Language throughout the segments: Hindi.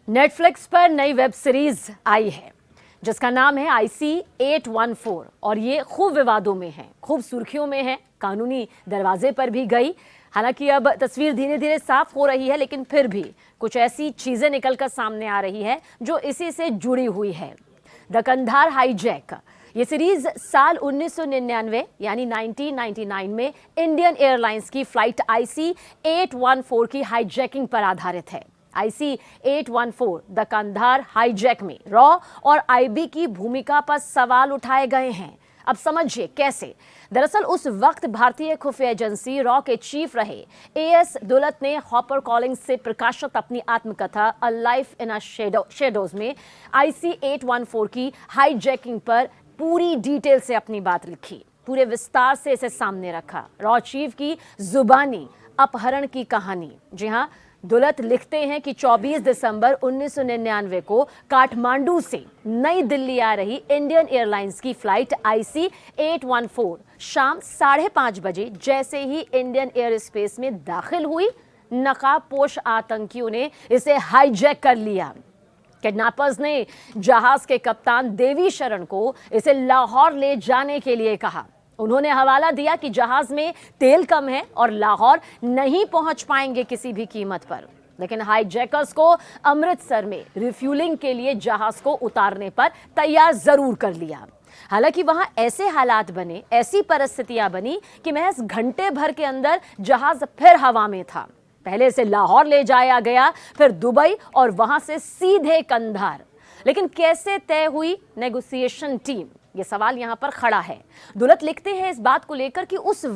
नेटफ्लिक्स पर नई वेब सीरीज आई है जिसका नाम है IC-814 और ये खूब विवादों में है, खूब सुर्खियों में है, कानूनी दरवाजे पर भी गई। हालांकि अब तस्वीर धीरे धीरे साफ हो रही है, लेकिन फिर भी कुछ ऐसी चीजें निकलकर सामने आ रही है जो इसी से जुड़ी हुई है। द कंधार हाईजैक ये सीरीज साल 1999 यानी 1999 में इंडियन एयरलाइंस की फ्लाइट IC-814 की हाईजैकिंग पर आधारित है। IC-814 द कंधार हाईजैक में रॉ और IB की भूमिका पर सवाल उठाए गए हैं। अब समझिए कैसे। दरअसल उस वक्त भारतीय खुफिया एजेंसी रॉ के चीफ रहे AS दुलत ने हॉपर कॉलिंग्स से प्रकाशित अपनी आत्मकथा a life in a shadows में IC-814 की हाईजैकिंग पर पूरी डिटेल से अपनी बात लिखी, पूरे विस्तार से इसे सामने रखा। रॉ चीफ की जुबानी अपहरण की कहानी। जी हाँ, दुलत लिखते हैं कि 24 दिसंबर 1999 को काठमांडू से नई दिल्ली आ रही इंडियन एयरलाइंस की फ्लाइट IC-814 शाम 5:30 बजे जैसे ही इंडियन एयर स्पेस में दाखिल हुई, नकाबपोश आतंकियों ने इसे हाईजैक कर लिया। किडनैपर्स ने जहाज के कप्तान देवी शरण को इसे लाहौर ले जाने के लिए कहा। उन्होंने हवाला दिया कि जहाज में तेल कम है और लाहौर नहीं पहुंच पाएंगे किसी भी कीमत पर। लेकिन हाईजैकर्स को अमृतसर में रिफ्यूलिंग के लिए जहाज को उतारने पर तैयार जरूर कर लिया। हालांकि वहां ऐसे हालात बने, ऐसी परिस्थितियां बनी कि महज घंटे भर के अंदर जहाज फिर हवा में था। पहले से लाहौर ले जाया गया, फिर दुबई और वहां से सीधे कंधार। लेकिन कैसे तय हुई नेगोशिएशन टीम, ये सवाल यहां पर खड़ा है। दुलत लिखते हैं इस बात को लेकर कि उस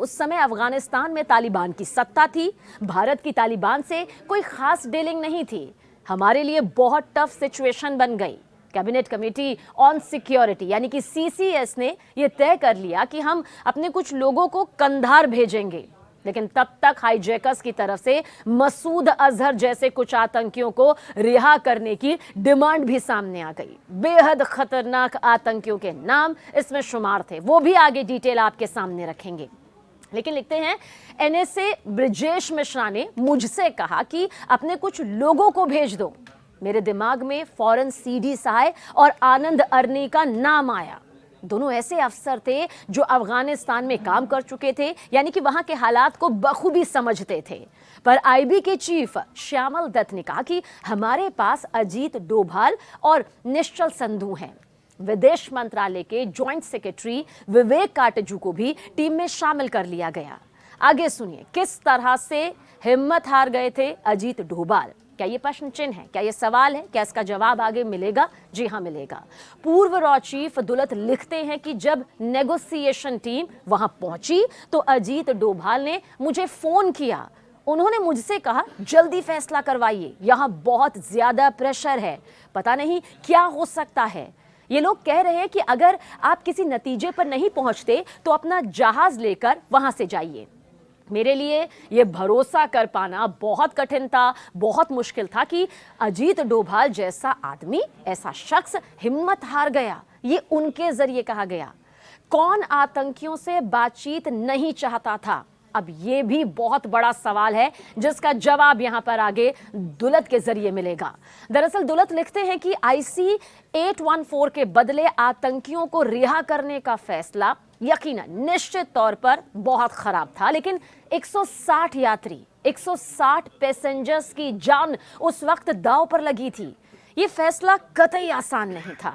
समय अफगानिस्तान में तालिबान की सत्ता थी। भारत की तालिबान से कोई खास डीलिंग नहीं थी। हमारे लिए बहुत टफ सिचुएशन बन गई। कैबिनेट कमेटी ऑन सिक्योरिटी यानी कि CCS ने यह तय कर लिया कि हम अपने कुछ लोगों को कंधार भेजेंगे। लेकिन तब तक हाईजैकर्स की तरफ से मसूद अजहर जैसे कुछ आतंकियों को रिहा करने की डिमांड भी सामने आ गई। बेहद खतरनाक आतंकियों के नाम इसमें शुमार थे, वो भी आगे डिटेल आपके सामने रखेंगे। लेकिन लिखते हैं NSA ब्रिजेश मिश्रा ने मुझसे कहा कि अपने कुछ लोगों को भेज दो। मेरे दिमाग में फौरन CD साय और आनंद अरनी का नाम आया। दोनों ऐसे अफसर थे जो अफगानिस्तान में काम कर चुके थे, यानी कि वहां के हालात को बखूबी समझते थे। पर IB के चीफ श्यामल दत्त ने कहा कि हमारे पास अजीत डोभाल और निश्चल संधू हैं। विदेश मंत्रालय के जॉइंट सेक्रेटरी विवेक काटजू को भी टीम में शामिल कर लिया गया। आगे सुनिए किस तरह से हिम्मत हार गए थे अजीत डोभाल। क्या ये प्रश्न चिन्ह है, क्या ये सवाल है, क्या इसका जवाब आगे मिलेगा? जी हाँ, मिलेगा। पूर्व रॉ चीफ दुलत लिखते हैं कि जब नेगोशिएशन टीम वहां पहुंची तो अजीत डोभाल ने मुझे फोन किया। उन्होंने मुझसे कहा जल्दी फैसला करवाइए, यहां बहुत ज्यादा प्रेशर है, पता नहीं क्या हो सकता है। ये लोग कह रहे हैं कि अगर आप किसी नतीजे पर नहीं पहुंचते तो अपना जहाज लेकर वहां से जाइए। मेरे लिए ये भरोसा कर पाना बहुत कठिन था, बहुत मुश्किल था कि अजीत डोभाल जैसा आदमी, ऐसा शख्स हिम्मत हार गया। ये उनके जरिए कहा गया। कौन आतंकियों से बातचीत नहीं चाहता था? अब ये भी बहुत बड़ा सवाल है जिसका जवाब यहां पर आगे दुलत के जरिए मिलेगा। दरअसल दुलत लिखते हैं कि IC-814 के बदले आतंकियों को रिहा करने का फैसला यकीनन निश्चित तौर पर बहुत खराब था, लेकिन 160 यात्री, 160 पैसेंजर्स की जान उस वक्त दांव पर लगी थी। ये फैसला कतई आसान नहीं था।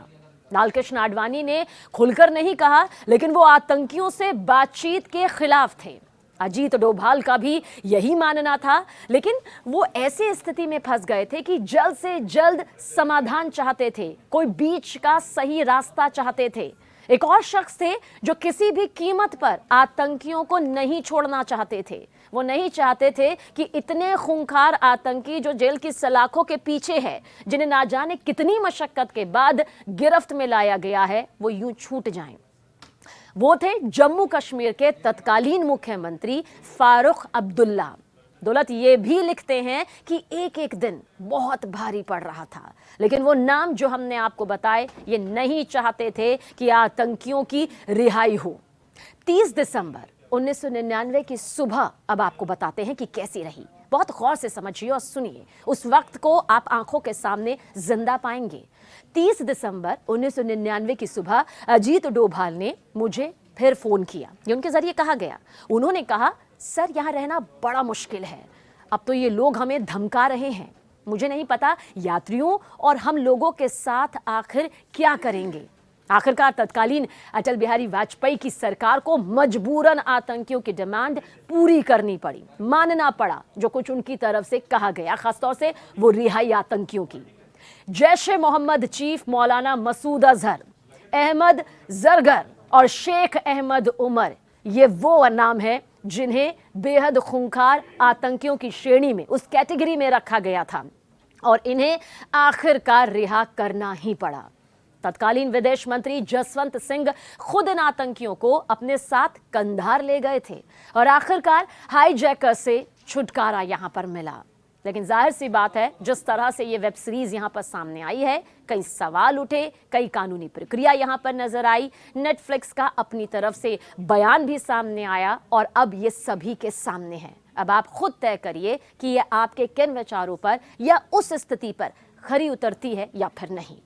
लालकृष्ण आडवाणी ने खुलकर नहीं कहा, लेकिन वो आतंकियों से बातचीत के खिलाफ थे। अजीत डोभाल का भी यही मानना था, लेकिन वो ऐसी स्थिति में फंस गए थे कि जल्द से जल्द समाधान चाहते थे, कोई बीच का सही रास्ता चाहते थे। एक और शख्स थे जो किसी भी कीमत पर आतंकियों को नहीं छोड़ना चाहते थे। वो नहीं चाहते थे कि इतने खूंखार आतंकी जो जेल की सलाखों के पीछे है, जिन्हें ना जाने कितनी मशक्कत के बाद गिरफ्त में लाया गया है, वो यूं छूट जाएं। वो थे जम्मू कश्मीर के तत्कालीन मुख्यमंत्री फारूक अब्दुल्ला। दौलत ये भी लिखते हैं कि एक एक दिन बहुत भारी पड़ रहा था, लेकिन वो नाम जो हमने आपको बताए ये नहीं चाहते थे कि आतंकियों की रिहाई हो। 30 दिसंबर 1999 की सुबह अब आपको बताते हैं कि कैसी रही। बहुत गौर से समझिए और सुनिए, उस वक्त को आप आंखों के सामने जिंदा पाएंगे। 30 दिसंबर 1999 की सुबह अजीत डोभाल ने मुझे फिर फोन किया। ये उनके जरिए कहा गया। उन्होंने कहा, सर यहाँ रहना बड़ा मुश्किल है, अब तो ये लोग हमें धमका रहे हैं, मुझे नहीं पता यात्रियों और हम लोगों के साथ आखिर क्या करेंगे। आखिरकार तत्कालीन अटल बिहारी वाजपेयी की सरकार को मजबूरन आतंकियों की डिमांड पूरी करनी पड़ी, मानना पड़ा जो कुछ उनकी तरफ से कहा गया, खासतौर से वो रिहाई आतंकियों की। जैश-ए मोहम्मद चीफ मौलाना मसूद अजहर, अहमद जरगर और शेख अहमद उमर, ये वो नाम है जिन्हें बेहद खूंखार आतंकियों की श्रेणी में, उस कैटेगरी में रखा गया था और इन्हें आखिरकार रिहा करना ही पड़ा। तत्कालीन विदेश मंत्री जसवंत सिंह खुद इन आतंकियों को अपने साथ कंधार ले गए थे और आखिरकार हाईजैकर से छुटकारा यहां पर मिला। लेकिन जाहिर सी बात है, जिस तरह से ये वेब सीरीज यहां पर सामने आई है, कई सवाल उठे, कई कानूनी प्रक्रिया यहां पर नजर आई, नेटफ्लिक्स का अपनी तरफ से बयान भी सामने आया और अब ये सभी के सामने है। अब आप खुद तय करिए कि ये आपके किन विचारों पर या उस स्थिति पर खरी उतरती है या फिर नहीं।